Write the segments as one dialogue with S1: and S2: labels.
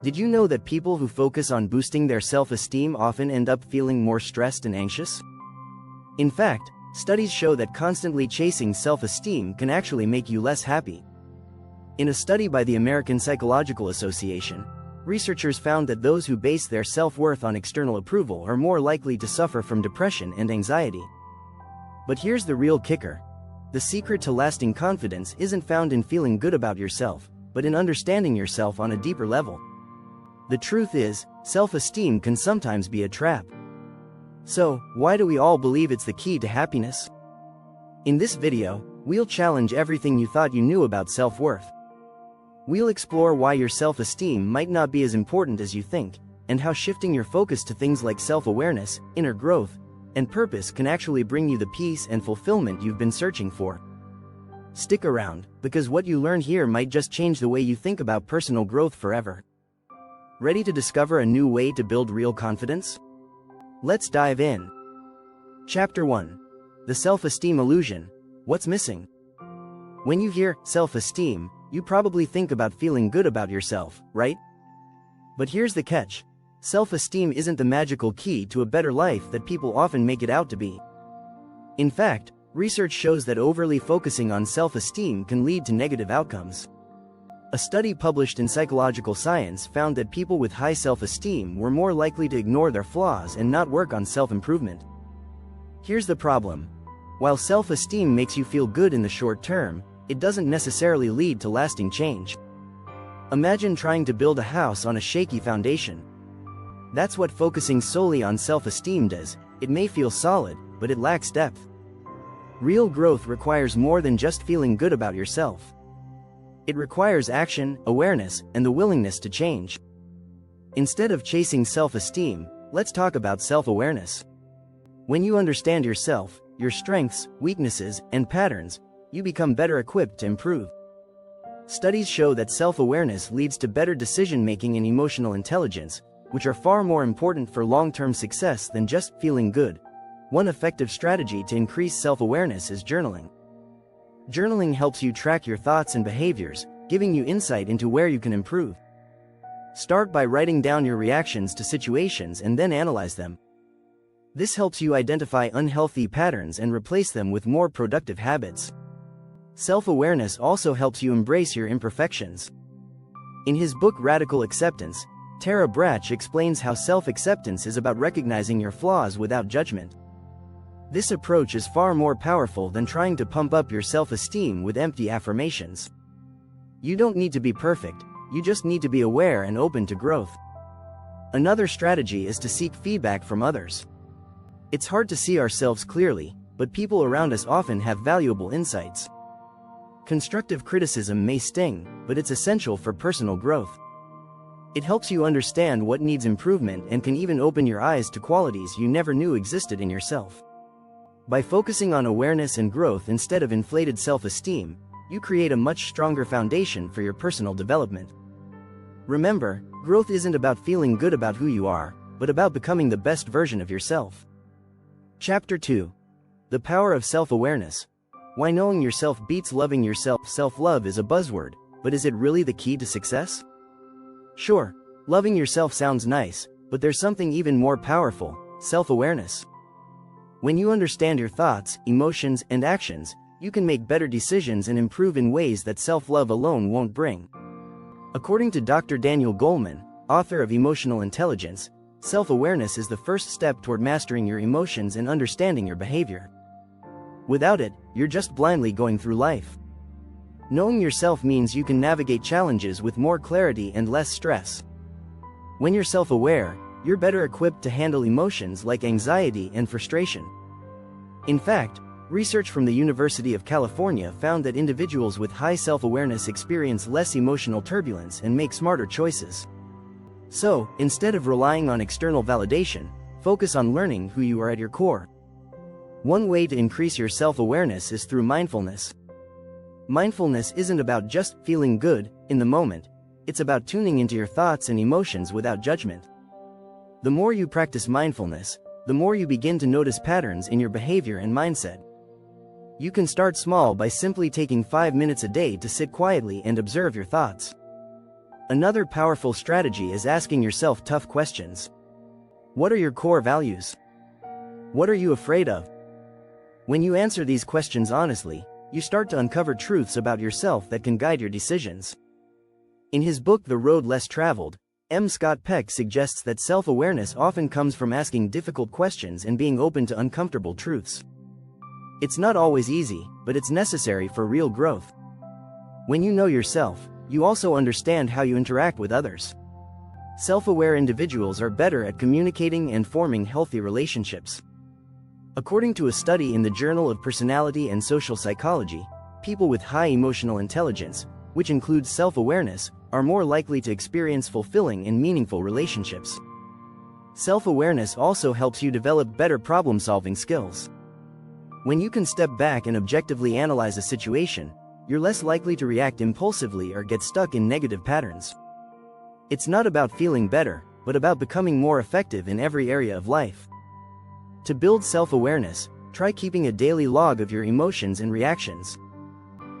S1: Did you know that people who focus on boosting their self-esteem often end up feeling more stressed and anxious? In fact, studies show that constantly chasing self-esteem can actually make you less happy. In a study by the American Psychological Association, researchers found that those who base their self-worth on external approval are more likely to suffer from depression and anxiety. But here's the real kicker. The secret to lasting confidence isn't found in feeling good about yourself, but in understanding yourself on a deeper level. The truth is, self-esteem can sometimes be a trap. So, why do we all believe it's the key to happiness? In this video, we'll challenge everything you thought you knew about self-worth. We'll explore why your self-esteem might not be as important as you think, and how shifting your focus to things like self-awareness, inner growth, and purpose can actually bring you the peace and fulfillment you've been searching for. Stick around, because what you learn here might just change the way you think about personal growth forever. Ready to discover a new way to build real confidence? Let's dive in. Chapter 1. The Self-Esteem Illusion. What's missing? When you hear self-esteem, you probably think about feeling good about yourself, right? But here's the catch. Self-esteem isn't the magical key to a better life that people often make it out to be. In fact, research shows that overly focusing on self-esteem can lead to negative outcomes. A study published in Psychological Science found that people with high self-esteem were more likely to ignore their flaws and not work on self-improvement. Here's the problem. While self-esteem makes you feel good in the short term, it doesn't necessarily lead to lasting change. Imagine trying to build a house on a shaky foundation. That's what focusing solely on self-esteem does. It may feel solid, but it lacks depth. Real growth requires more than just feeling good about yourself. It requires action, awareness, and the willingness to change. Instead of chasing self-esteem, let's talk about self-awareness. When you understand yourself, your strengths, weaknesses, and patterns, you become better equipped to improve. Studies show that self-awareness leads to better decision-making and emotional intelligence, which are far more important for long-term success than just feeling good. One effective strategy to increase self-awareness is journaling. Journaling helps you track your thoughts and behaviors, giving you insight into where you can improve. Start by writing down your reactions to situations and then analyze them. This helps you identify unhealthy patterns and replace them with more productive habits. Self-awareness also helps you embrace your imperfections. In his book Radical Acceptance, Tara Brach explains how self-acceptance is about recognizing your flaws without judgment. This approach is far more powerful than trying to pump up your self-esteem with empty affirmations. You don't need to be perfect, you just need to be aware and open to growth. Another strategy is to seek feedback from others. It's hard to see ourselves clearly, but people around us often have valuable insights. Constructive criticism may sting, but it's essential for personal growth. It helps you understand what needs improvement and can even open your eyes to qualities you never knew existed in yourself. By focusing on awareness and growth instead of inflated self-esteem, you create a much stronger foundation for your personal development. Remember, growth isn't about feeling good about who you are, but about becoming the best version of yourself. Chapter 2. The Power of Self-Awareness. Why knowing yourself beats loving yourself. Self-love is a buzzword, but is it really the key to success? Sure, loving yourself sounds nice, but there's something even more powerful: self-awareness. When you understand your thoughts, emotions, and actions, you can make better decisions and improve in ways that self-love alone won't bring. According to Dr. Daniel Goleman, author of Emotional Intelligence, self-awareness is the first step toward mastering your emotions and understanding your behavior. Without it, you're just blindly going through life. Knowing yourself means you can navigate challenges with more clarity and less stress. When you're self-aware, you're better equipped to handle emotions like anxiety and frustration. In fact, research from the University of California found that individuals with high self-awareness experience less emotional turbulence and make smarter choices. So, instead of relying on external validation, focus on learning who you are at your core. One way to increase your self-awareness is through mindfulness. Mindfulness isn't about just feeling good in the moment, it's about tuning into your thoughts and emotions without judgment. The more you practice mindfulness, the more you begin to notice patterns in your behavior and mindset. You can start small by simply taking 5 minutes a day to sit quietly and observe your thoughts. Another powerful strategy is asking yourself tough questions. What are your core values? What are you afraid of? When you answer these questions honestly, you start to uncover truths about yourself that can guide your decisions. In his book The Road Less Traveled, M. Scott Peck suggests that self-awareness often comes from asking difficult questions and being open to uncomfortable truths. It's not always easy, but it's necessary for real growth. When you know yourself, you also understand how you interact with others. Self-aware individuals are better at communicating and forming healthy relationships. According to a study in the Journal of Personality and Social Psychology, people with high emotional intelligence, which includes self-awareness, are more likely to experience fulfilling and meaningful relationships. Self-awareness also helps you develop better problem-solving skills. When you can step back and objectively analyze a situation, you're less likely to react impulsively or get stuck in negative patterns. It's not about feeling better, but about becoming more effective in every area of life. To build self-awareness, try keeping a daily log of your emotions and reactions.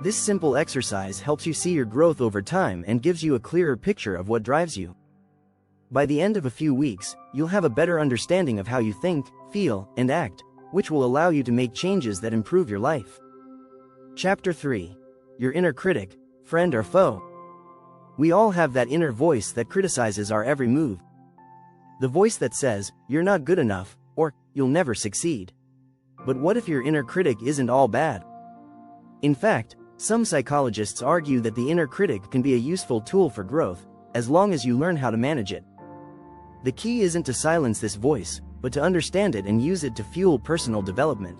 S1: This simple exercise helps you see your growth over time and gives you a clearer picture of what drives you. By the end of a few weeks, you'll have a better understanding of how you think, feel, and act, which will allow you to make changes that improve your life. Chapter 3. Your inner critic, friend or foe. We all have that inner voice that criticizes our every move. The voice that says, "You're not good enough," or "You'll never succeed." But what if your inner critic isn't all bad? In fact, some psychologists argue that the inner critic can be a useful tool for growth, as long as you learn how to manage it. The key isn't to silence this voice, but to understand it and use it to fuel personal development.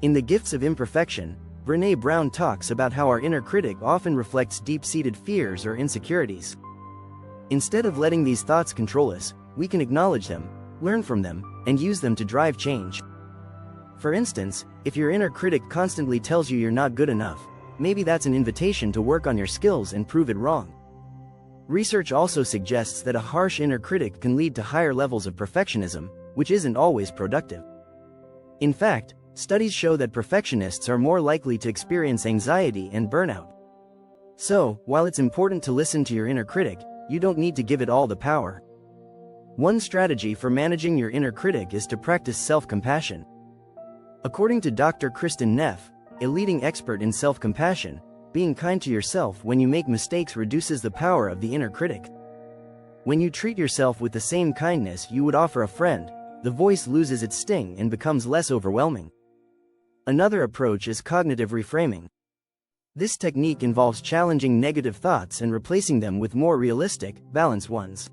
S1: In The Gifts of Imperfection, Brené Brown talks about how our inner critic often reflects deep-seated fears or insecurities. Instead of letting these thoughts control us, we can acknowledge them, learn from them, and use them to drive change. For instance, if your inner critic constantly tells you you're not good enough, maybe that's an invitation to work on your skills and prove it wrong. Research also suggests that a harsh inner critic can lead to higher levels of perfectionism, which isn't always productive. In fact, studies show that perfectionists are more likely to experience anxiety and burnout. So, while it's important to listen to your inner critic, you don't need to give it all the power. One strategy for managing your inner critic is to practice self-compassion. According to Dr. Kristen Neff, a leading expert in self-compassion, being kind to yourself when you make mistakes reduces the power of the inner critic. When you treat yourself with the same kindness you would offer a friend, the voice loses its sting and becomes less overwhelming. Another approach is cognitive reframing. This technique involves challenging negative thoughts and replacing them with more realistic, balanced ones.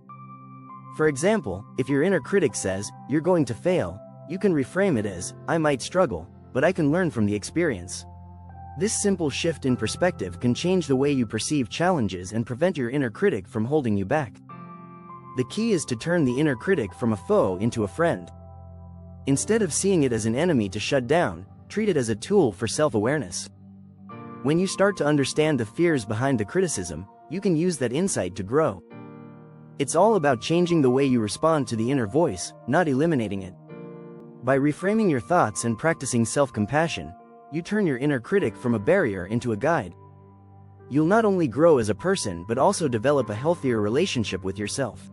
S1: For example, if your inner critic says, "You're going to fail," you can reframe it as, "I might struggle, but I can learn from the experience." This simple shift in perspective can change the way you perceive challenges and prevent your inner critic from holding you back. The key is to turn the inner critic from a foe into a friend. Instead of seeing it as an enemy to shut down, treat it as a tool for self-awareness. When you start to understand the fears behind the criticism, you can use that insight to grow. It's all about changing the way you respond to the inner voice, not eliminating it. By reframing your thoughts and practicing self-compassion, you turn your inner critic from a barrier into a guide. You'll not only grow as a person but also develop a healthier relationship with yourself.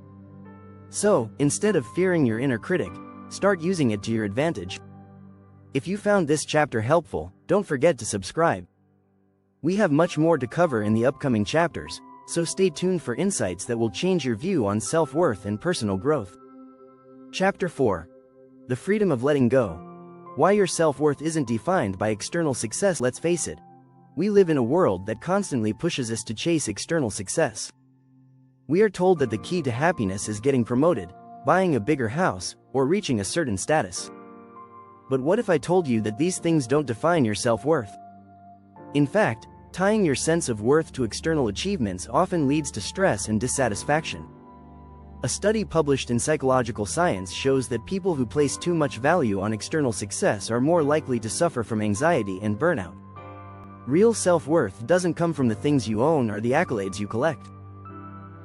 S1: So, instead of fearing your inner critic, start using it to your advantage. If you found this chapter helpful, don't forget to subscribe. We have much more to cover in the upcoming chapters, so stay tuned for insights that will change your view on self-worth and personal growth. Chapter 4. The Freedom of Letting Go. Why your self-worth isn't defined by external success. Let's face it, we live in a world that constantly pushes us to chase external success. We are told that the key to happiness is getting promoted, buying a bigger house, or reaching a certain status. But what if I told you that these things don't define your self-worth? In fact, tying your sense of worth to external achievements often leads to stress and dissatisfaction. A study published in Psychological Science shows that people who place too much value on external success are more likely to suffer from anxiety and burnout. Real self-worth doesn't come from the things you own or the accolades you collect.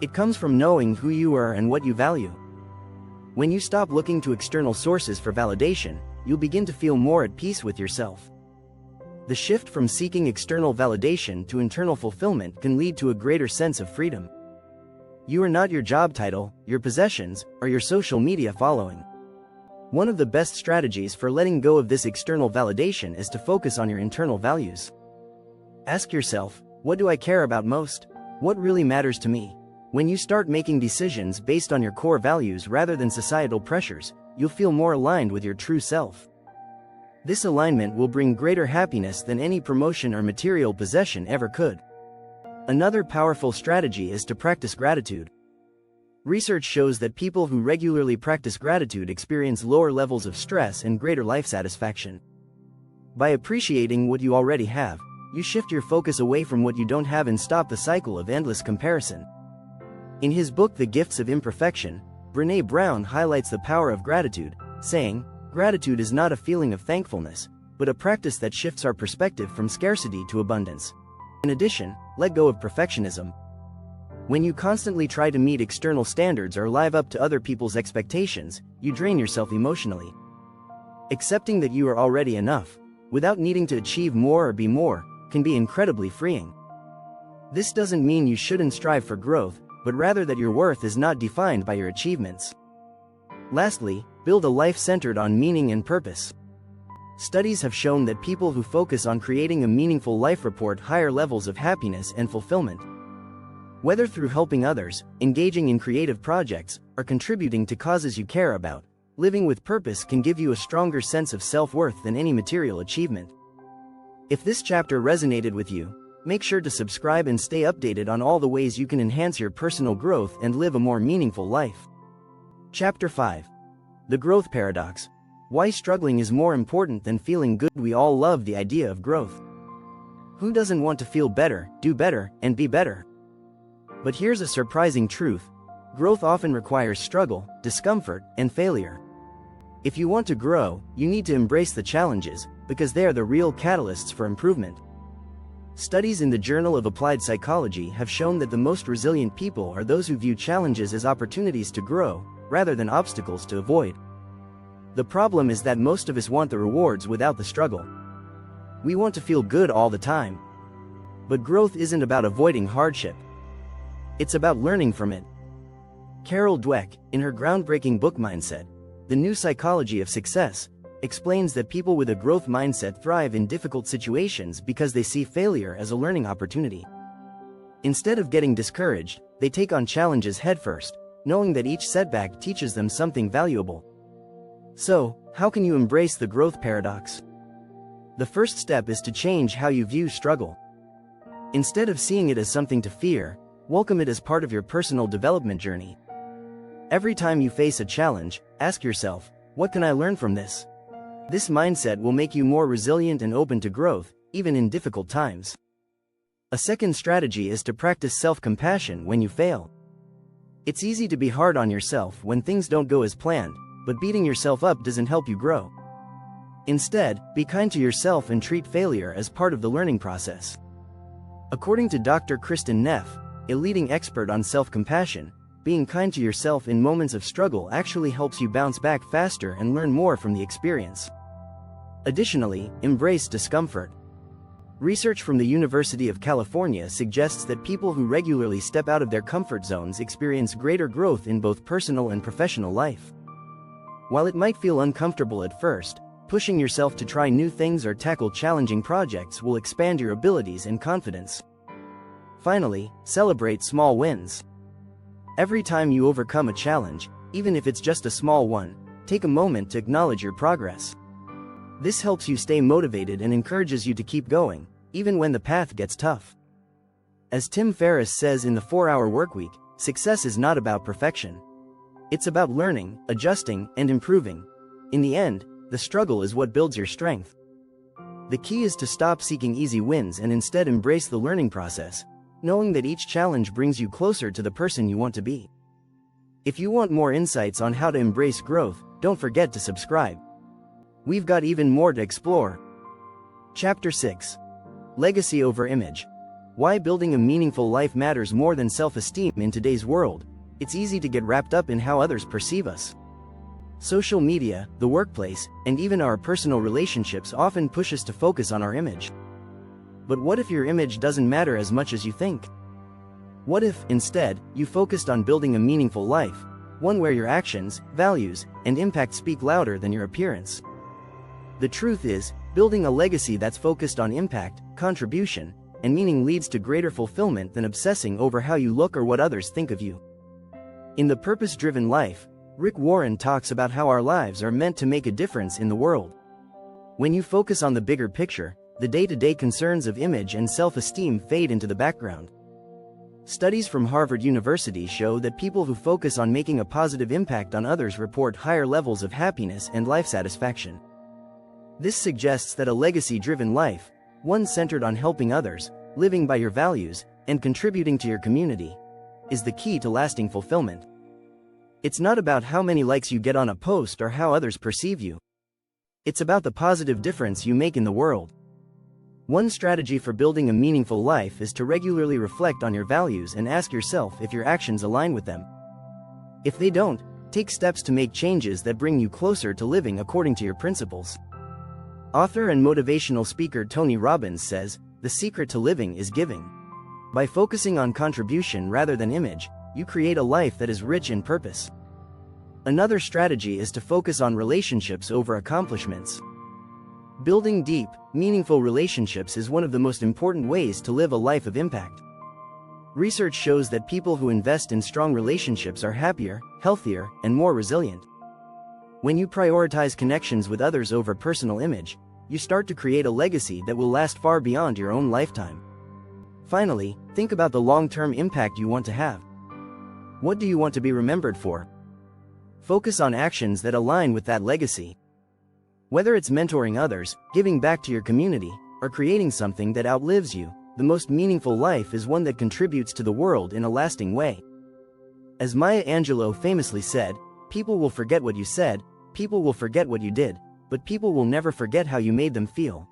S1: It comes from knowing who you are and what you value. When you stop looking to external sources for validation, you'll begin to feel more at peace with yourself. The shift from seeking external validation to internal fulfillment can lead to a greater sense of freedom. You are not your job title, your possessions, or your social media following. One of the best strategies for letting go of this external validation is to focus on your internal values. Ask yourself, what do I care about most? What really matters to me? When you start making decisions based on your core values rather than societal pressures, you'll feel more aligned with your true self. This alignment will bring greater happiness than any promotion or material possession ever could. Another powerful strategy is to practice gratitude. Research shows that people who regularly practice gratitude experience lower levels of stress and greater life satisfaction. By appreciating what you already have, you shift your focus away from what you don't have and stop the cycle of endless comparison. In his book The Gifts of Imperfection, Brené Brown highlights the power of gratitude, saying, "Gratitude is not a feeling of thankfulness, but a practice that shifts our perspective from scarcity to abundance." In addition, let go of perfectionism. When you constantly try to meet external standards or live up to other people's expectations, you drain yourself emotionally. Accepting that you are already enough, without needing to achieve more or be more, can be incredibly freeing. This doesn't mean you shouldn't strive for growth, but rather that your worth is not defined by your achievements. Lastly, build a life centered on meaning and purpose. Studies have shown that people who focus on creating a meaningful life report higher levels of happiness and fulfillment. Whether through helping others, engaging in creative projects, or contributing to causes you care about, living with purpose can give you a stronger sense of self-worth than any material achievement. If this chapter resonated with you, make sure to subscribe and stay updated on all the ways you can enhance your personal growth and live a more meaningful life. Chapter 5. The Growth Paradox. Why struggling is more important than feeling good. We all love the idea of growth. Who doesn't want to feel better, do better, and be better? But here's a surprising truth. Growth often requires struggle, discomfort, and failure. If you want to grow, you need to embrace the challenges, because they are the real catalysts for improvement. Studies in the Journal of Applied Psychology have shown that the most resilient people are those who view challenges as opportunities to grow, rather than obstacles to avoid. The problem is that most of us want the rewards without the struggle. We want to feel good all the time. But growth isn't about avoiding hardship. It's about learning from it. Carol Dweck, in her groundbreaking book Mindset, The New Psychology of Success, explains that people with a growth mindset thrive in difficult situations because they see failure as a learning opportunity. Instead of getting discouraged, they take on challenges headfirst, knowing that each setback teaches them something valuable. So, how can you embrace the growth paradox? The first step is to change how you view struggle. Instead of seeing it as something to fear, welcome it as part of your personal development journey. Every time you face a challenge, ask yourself, what can I learn from this? This mindset will make you more resilient and open to growth, even in difficult times. A second strategy is to practice self-compassion when you fail. It's easy to be hard on yourself when things don't go as planned, but beating yourself up doesn't help you grow. Instead, be kind to yourself and treat failure as part of the learning process. According to Dr. Kristen Neff, a leading expert on self-compassion, being kind to yourself in moments of struggle actually helps you bounce back faster and learn more from the experience. Additionally, embrace discomfort. Research from the University of California suggests that people who regularly step out of their comfort zones experience greater growth in both personal and professional life. While it might feel uncomfortable at first, pushing yourself to try new things or tackle challenging projects will expand your abilities and confidence. Finally, celebrate small wins. Every time you overcome a challenge, even if it's just a small one, take a moment to acknowledge your progress. This helps you stay motivated and encourages you to keep going, even when the path gets tough. As Tim Ferriss says in the 4-Hour Workweek, success is not about perfection. It's about learning, adjusting, and improving. In the end, the struggle is what builds your strength. The key is to stop seeking easy wins and instead embrace the learning process, knowing that each challenge brings you closer to the person you want to be. If you want more insights on how to embrace growth, don't forget to subscribe. We've got even more to explore. Chapter 6. Legacy over image. Why building a meaningful life matters more than self-esteem in today's world. It's easy to get wrapped up in how others perceive us. Social media, the workplace, and even our personal relationships often push us to focus on our image. But what if your image doesn't matter as much as you think? What if, instead, you focused on building a meaningful life, one where your actions, values, and impact speak louder than your appearance? The truth is, building a legacy that's focused on impact, contribution, and meaning leads to greater fulfillment than obsessing over how you look or what others think of you. In The Purpose-Driven Life, Rick Warren talks about how our lives are meant to make a difference in the world. When you focus on the bigger picture, the day-to-day concerns of image and self-esteem fade into the background. Studies from Harvard University show that people who focus on making a positive impact on others report higher levels of happiness and life satisfaction. This suggests that a legacy-driven life, one centered on helping others, living by your values, and contributing to your community, is the key to lasting fulfillment. It's not about how many likes you get on a post or how others perceive you. It's about the positive difference you make in the world. One strategy for building a meaningful life is to regularly reflect on your values and ask yourself if your actions align with them. If they don't, take steps to make changes that bring you closer to living according to your principles. Author and motivational speaker Tony Robbins says, "The secret to living is giving." By focusing on contribution rather than image, you create a life that is rich in purpose. Another strategy is to focus on relationships over accomplishments. Building deep, meaningful relationships is one of the most important ways to live a life of impact. Research shows that people who invest in strong relationships are happier, healthier, and more resilient. When you prioritize connections with others over personal image, you start to create a legacy that will last far beyond your own lifetime. Finally, think about the long-term impact you want to have. What do you want to be remembered for? Focus on actions that align with that legacy. Whether it's mentoring others, giving back to your community, or creating something that outlives you, the most meaningful life is one that contributes to the world in a lasting way. As Maya Angelou famously said, "People will forget what you said, people will forget what you did, but people will never forget how you made them feel."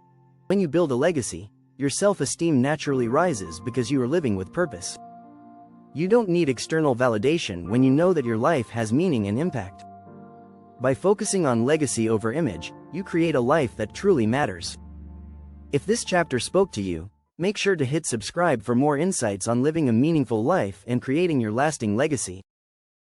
S1: When you build a legacy, your self-esteem naturally rises because you are living with purpose. You don't need external validation when you know that your life has meaning and impact. By focusing on legacy over image, you create a life that truly matters. If this chapter spoke to you, make sure to hit subscribe for more insights on living a meaningful life and creating your lasting legacy.